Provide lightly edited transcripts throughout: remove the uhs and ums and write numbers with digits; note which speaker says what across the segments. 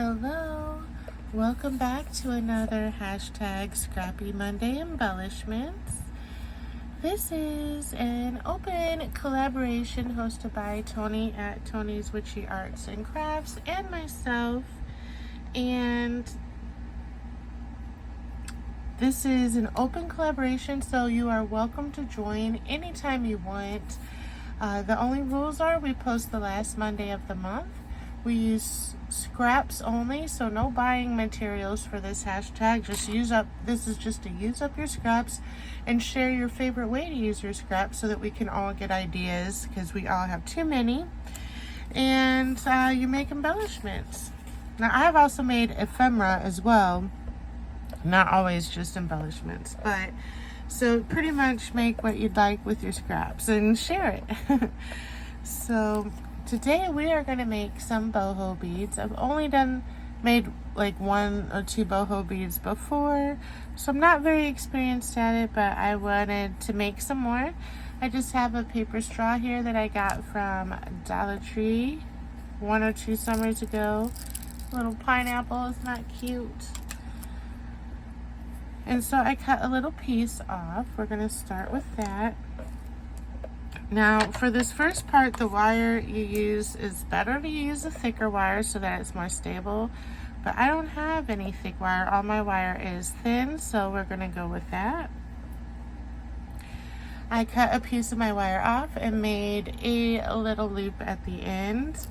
Speaker 1: Hello, welcome back to another hashtag Scrappy Monday embellishments. This is an open collaboration hosted by Tony at Tony's Witchy Arts and Crafts and myself, and this is an open collaboration, so you are welcome to join anytime you want. The only rules are we post the last Monday of the month. We use scraps only, so no buying materials for this hashtag. This is just to use up your scraps and share your favorite way to use your scraps so that we can all get ideas, because we all have too many. And you make embellishments. Now, I have also made ephemera as well. Not always just embellishments, but so pretty much make what you'd like with your scraps and share it. So today we are going to make some boho beads. I've only made like 1 or 2 boho beads before, so I'm not very experienced at it, but I wanted to make some more. I just have a paper straw here that I got from Dollar Tree 1 or 2 summers ago. Little pineapple, isn't that cute? And so I cut a little piece off. We're going to start with that. Now, for this first part, the wire you use is better to use a thicker wire so that it's more stable. But I don't have any thick wire. All my wire is thin, so we're going to go with that. I cut a piece of my wire off and made a little loop at the end.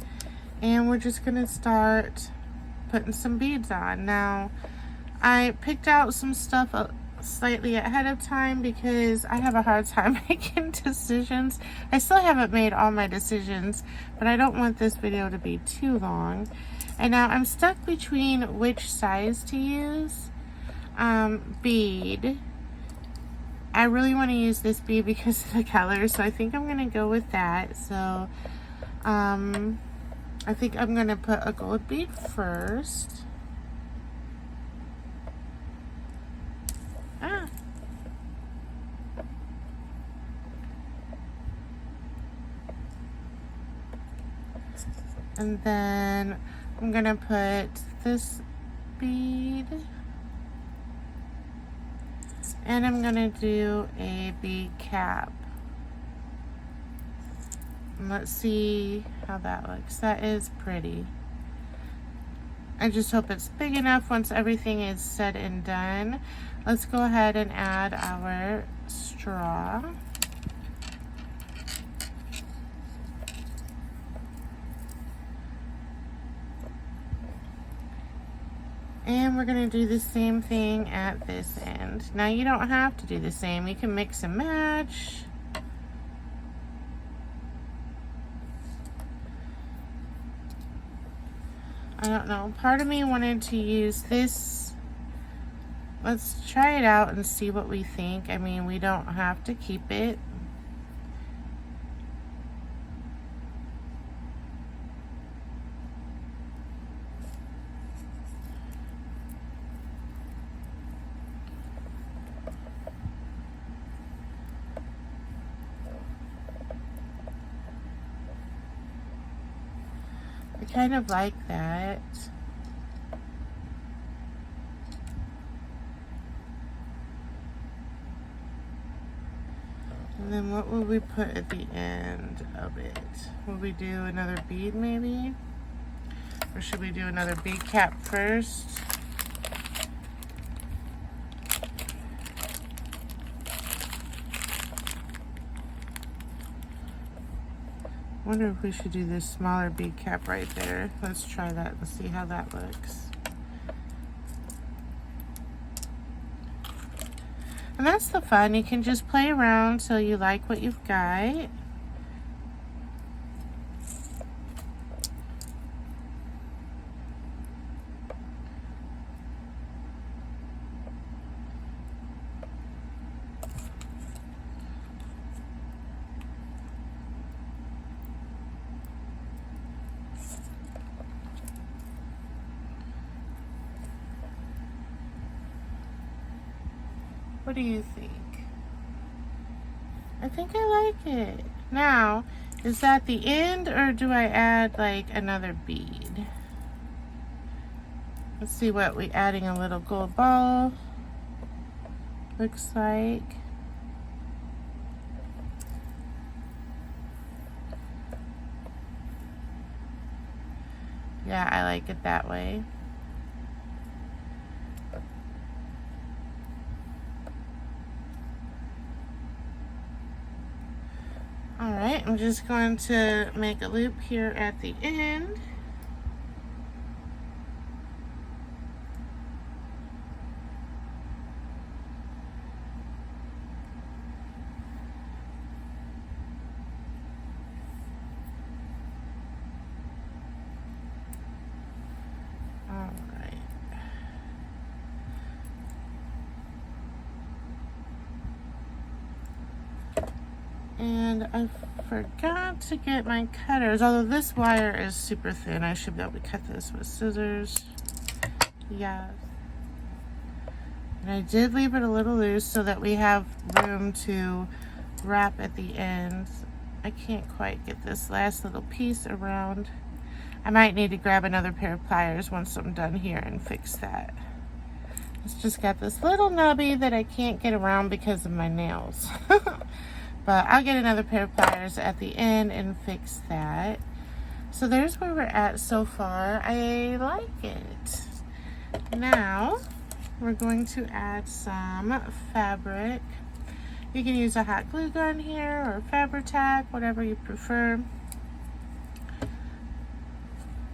Speaker 1: And we're just going to start putting some beads on. Now, I picked out some stuff slightly ahead of time because I have a hard time making decisions. I still haven't made all my decisions, but I don't want this video to be too long. And now I'm stuck between which size to use. Bead. I really want to use this bead because of the color, so I think I'm going to go with that. So I think I'm going to put a gold bead first. And then I'm gonna put this bead, and I'm gonna do a bead cap. And let's see how that looks. That is pretty. I just hope it's big enough once everything is said and done. Let's go ahead and add our straw. And we're going to do the same thing at this end. Now, you don't have to do the same. You can mix and match. I don't know. Part of me wanted to use this. Let's try it out and see what we think. I mean, we don't have to keep it. I kind of like that. And then what will we put at the end of it? Will we do another bead maybe? Or should we do another bead cap first? I wonder if we should do this smaller bead cap right there. Let's try that and see how that looks. And that's the fun. You can just play around till you like what you've got. What do you think? I think I like it. Now, is that the end, or do I add like another bead? Let's see what we adding a little gold ball looks like. Yeah, I like it that way. All right, I'm just going to make a loop here at the end. All right. And I forgot to get my cutters, although this wire is super thin. I should be able to cut this with scissors. Yes. And I did leave it a little loose so that we have room to wrap at the ends. I can't quite get this last little piece around. I might need to grab another pair of pliers once I'm done here and fix that. It's just got this little nubby that I can't get around because of my nails. But I'll get another pair of pliers at the end and fix that. So there's where we're at so far. I like it. Now we're going to add some fabric. You can use a hot glue gun here or Fabri-Tac, whatever you prefer.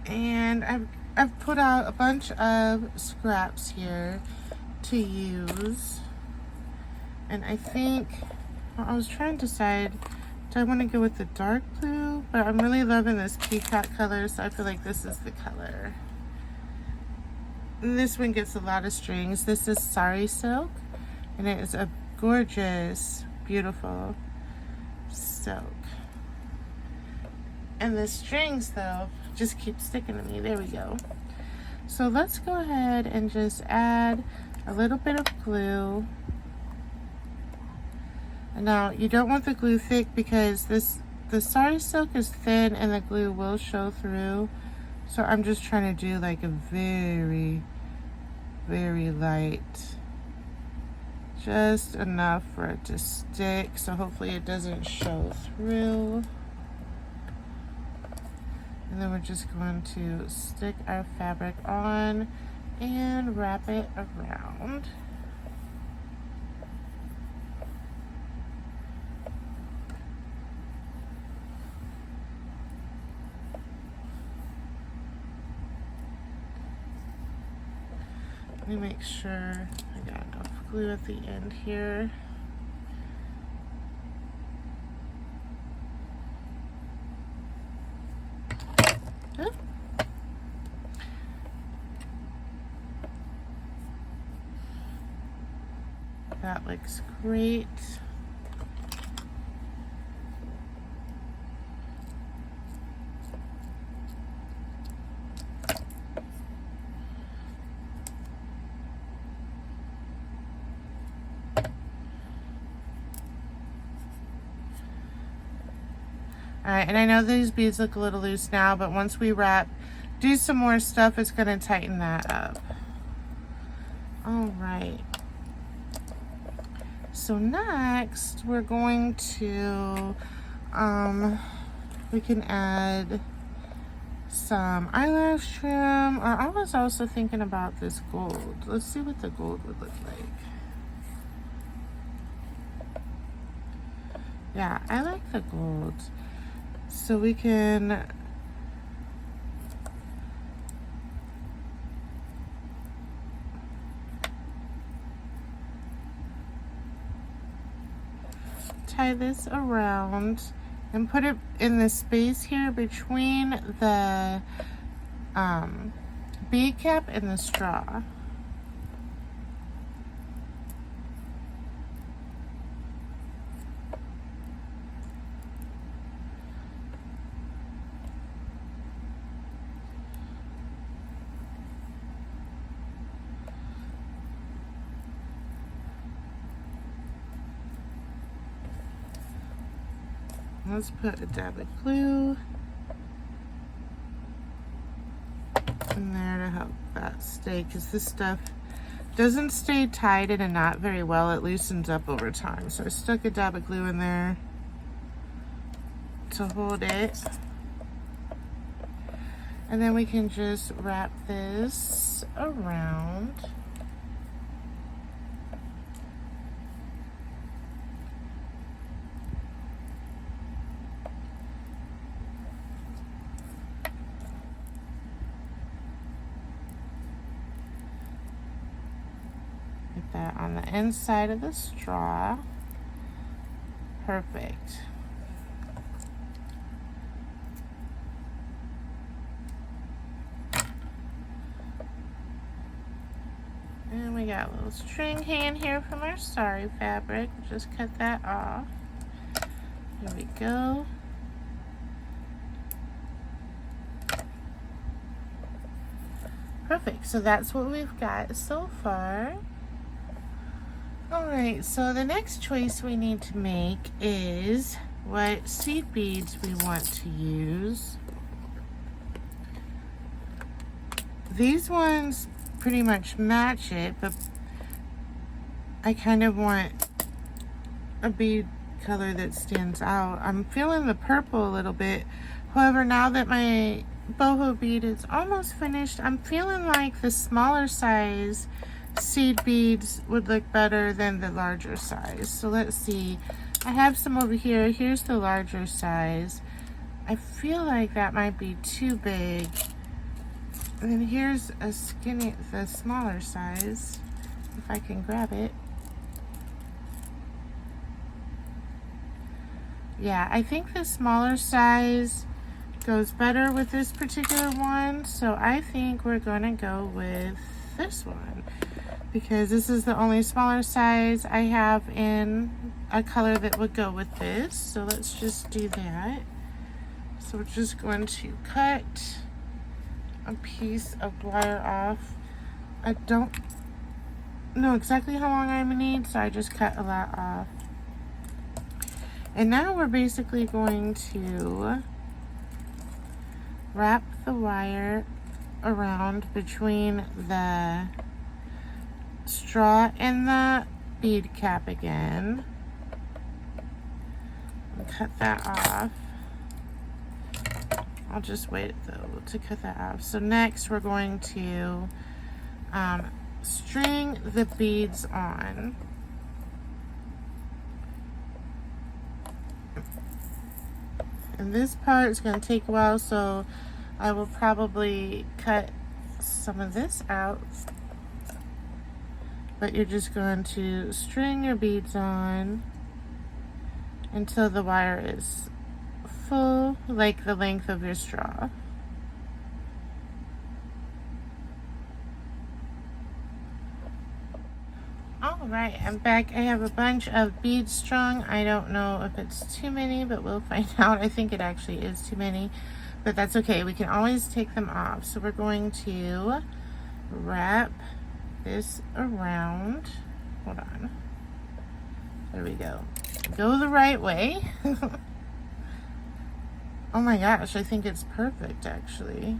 Speaker 1: And I've put out a bunch of scraps here to use. And I think, well, I was trying to decide, do I want to go with the dark blue? But I'm really loving this peacock color, so I feel like this is the color. And this one gets a lot of strings. This is sari silk, and it is a gorgeous, beautiful silk. And the strings, though, just keep sticking to me. There we go. So let's go ahead and just add a little bit of glue. And now you don't want the glue thick because the sari silk is thin and the glue will show through. So I'm just trying to do like a very, very light, just enough for it to stick. So hopefully it doesn't show through. And then we're just going to stick our fabric on and wrap it around. Let me make sure I got enough glue at the end here. That looks great. All right, and I know these beads look a little loose now, but once we wrap, do some more stuff, it's going to tighten that up. All right. So next, we're going to, we can add some eyelash trim, or I was also thinking about this gold. Let's see what the gold would look like. Yeah, I like the gold. So we can tie this around and put it in the space here between the bead cap and the straw. Let's put a dab of glue. in there to help that stay, because this stuff doesn't stay tied in a knot very well. It loosens up over time. So I stuck a dab of glue in there to hold it. And then we can just wrap this around. Get that on the inside of the straw. Perfect. And we got a little string hand here from our sari fabric. Just cut that off. Here we go. Perfect. So that's what we've got so far. Alright, so the next choice we need to make is what seed beads we want to use. These ones pretty much match it, but I kind of want a bead color that stands out. I'm feeling the purple a little bit. However, now that my boho bead is almost finished, I'm feeling like the smaller size seed beads would look better than the larger size. So let's see. I have some over here. Here's the larger size. I feel like that might be too big. And then here's a the smaller size, if I can grab it. Yeah, I think the smaller size goes better with this particular one. So I think we're gonna go with this one, because this is the only smaller size I have in a color that would go with this. So let's just do that. So we're just going to cut a piece of wire off. I don't know exactly how long I'm gonna need, so I just cut a lot off. And now we're basically going to wrap the wire around between the straw and the bead cap again. And cut that off. I'll just wait though to cut that off. So next we're going to string the beads on. And this part is going to take a while, so I will probably cut some of this out. But you're just going to string your beads on until the wire is full, like the length of your straw. Alright, I'm back. I have a bunch of beads strung. I don't know if it's too many, but we'll find out. I think it actually is too many, but that's okay. We can always take them off. So we're going to wrap this around. Hold on. There we go. Go the right way. Oh my gosh, I think it's perfect actually.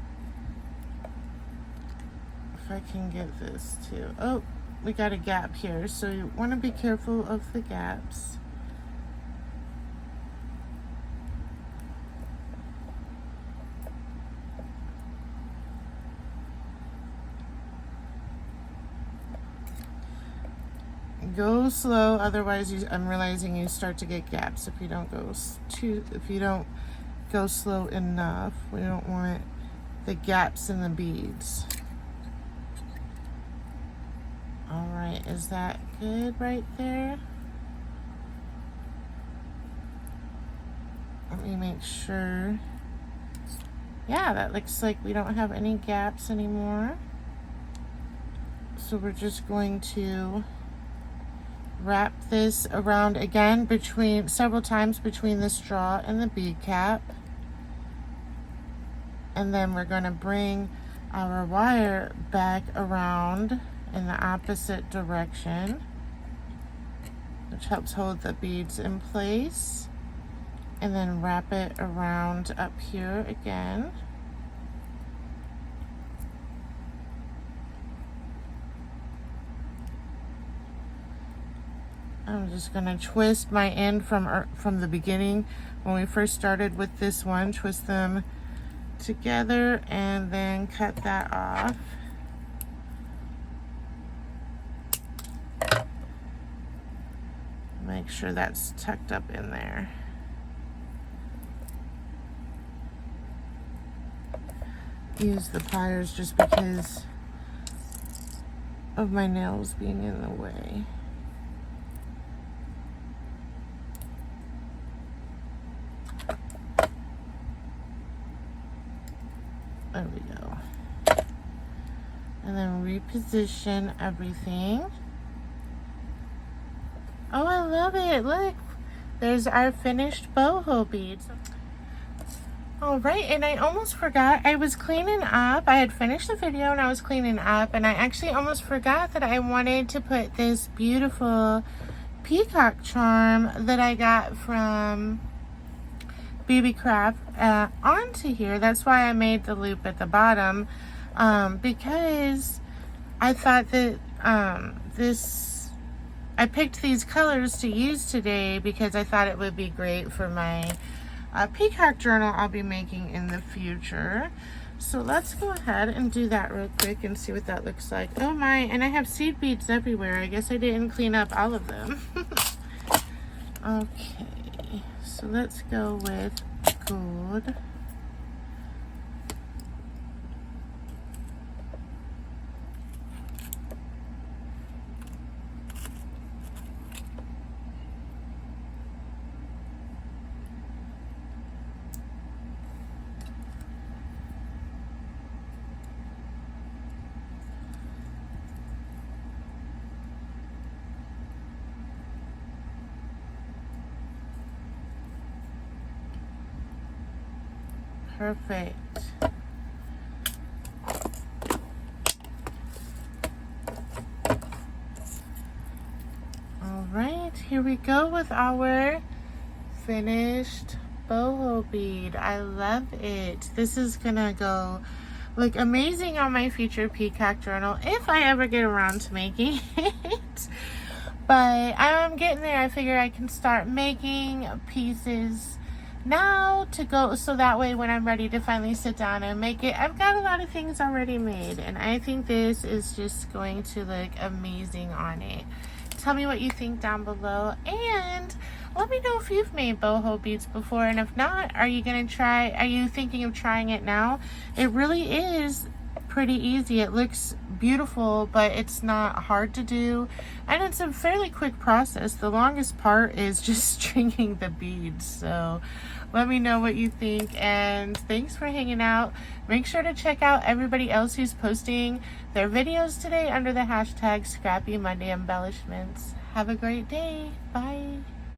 Speaker 1: If I can get this too. Oh, we got a gap here, so you want to be careful of the gaps. Go slow, otherwise I'm realizing you start to get gaps if you don't go slow enough. We don't want the gaps in the beads. All right, is that good right there? Let me make sure. Yeah, that looks like we don't have any gaps anymore. So we're just going to wrap this around again several times between the straw and the bead cap. And then we're going to bring our wire back around in the opposite direction, which helps hold the beads in place, and then wrap it around up here again. I'm just going to twist my end from the beginning when we first started with this one. Twist them together and then cut that off. Make sure that's tucked up in there. Use the pliers just because of my nails being in the way. There we go. And then reposition everything. Oh, I love it. Look, there's our finished boho beads. All right, and I almost forgot, I was cleaning up. I had finished the video and I was cleaning up, and I actually almost forgot that I wanted to put this beautiful peacock charm that I got from BB Craft onto here. That's why I made the loop at the bottom, because I thought that I picked these colors to use today because I thought it would be great for my peacock journal I'll be making in the future. So let's go ahead and do that real quick and see what that looks like. Oh my, and I have seed beads everywhere. I guess I didn't clean up all of them. Okay, so let's go with gold. Perfect. All right, here we go with our finished boho bead. I love it. This is gonna go look amazing on my future peacock journal if I ever get around to making it. But I'm getting there. I figure I can start making pieces now to go, so that way when I'm ready to finally sit down and make it, I've got a lot of things already made, and I think this is just going to look amazing on it. Tell me what you think down below, and let me know if you've made boho beads before, and if not, are you thinking of trying it now? It really is pretty easy. It looks beautiful, but it's not hard to do, and it's a fairly quick process. The longest part is just stringing the beads. So let me know what you think, and thanks for hanging out. Make sure to check out everybody else who's posting their videos today under the hashtag Scrappy Monday Embellishments. Have a great day. Bye.